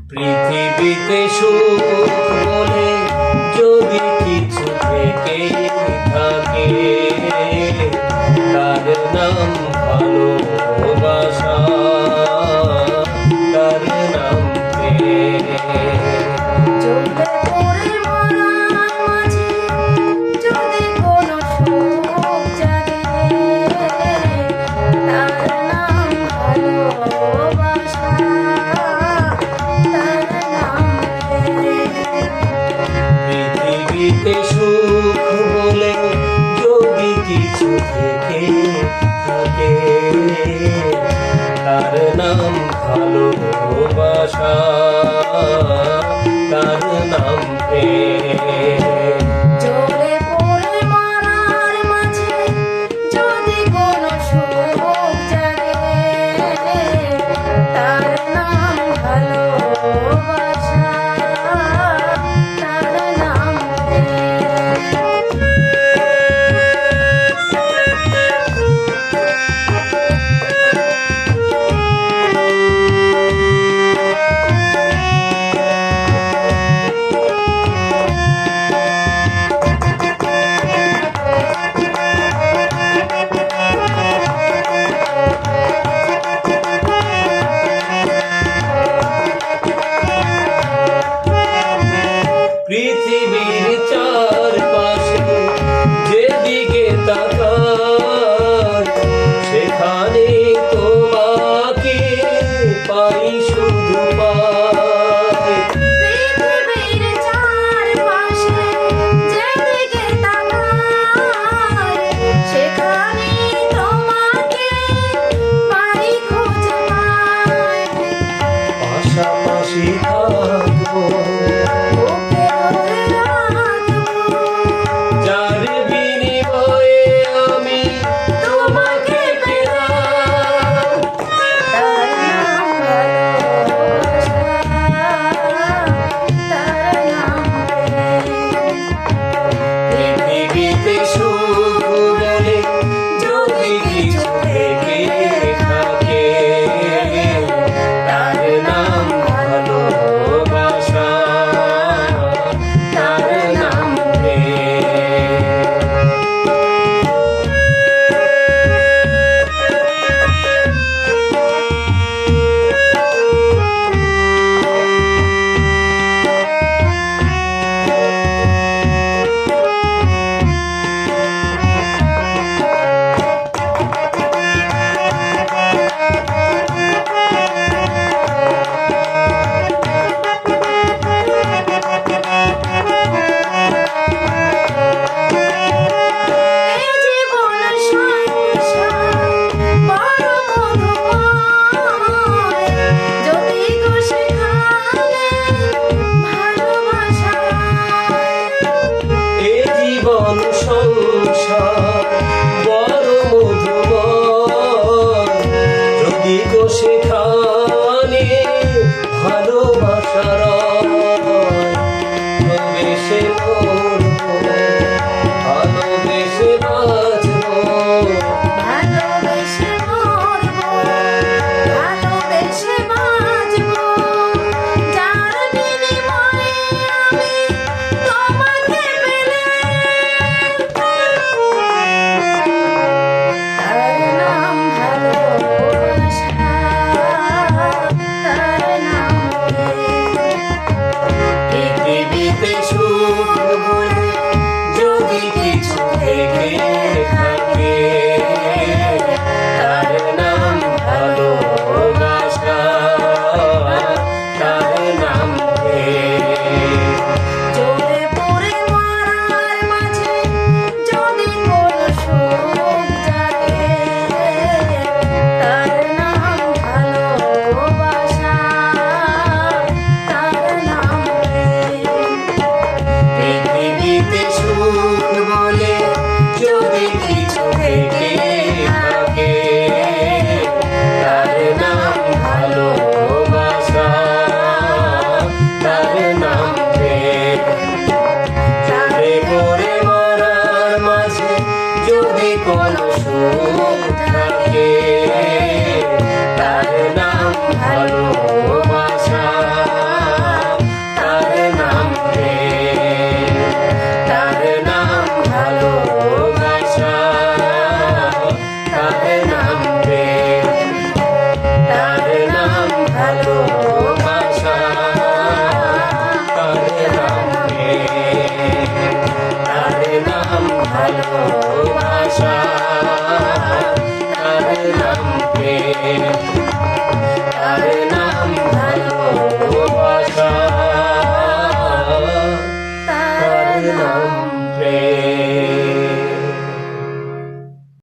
পৃথিবীতে সুখ বলে যদি কিছু থেকে থাকে, তার নাম ভালোবাসা, তার নাম প্রেম। সুখ বলে যদি কিছু থেকে থাকে, তার নাম ভালোবাসা, তার নাম প্রেম। পৃথিবীর চারপাশে যেদিকে তাকাই, সেখানে তোমাকে পাই, শুধু পাই। পৃথিবীর চারপাশে যেদিকে তাকাই, সেখানে তোমাকে পাই, খুঁজে পাই। পাশাপাশি থাকবো, যার বিনিময়ে আমি তোমাকে পেলাম, তার নাম ভালোবাসা, তার নাম প্রেম। পৃথিবীতে সুখ বলে যদি কিছু থেকে থাকে, তার নাম ভালোবাসা। ভালোবাসা, তার নাম প্রেম, তার নাম ভালোবাসা, তার নাম প্রেম।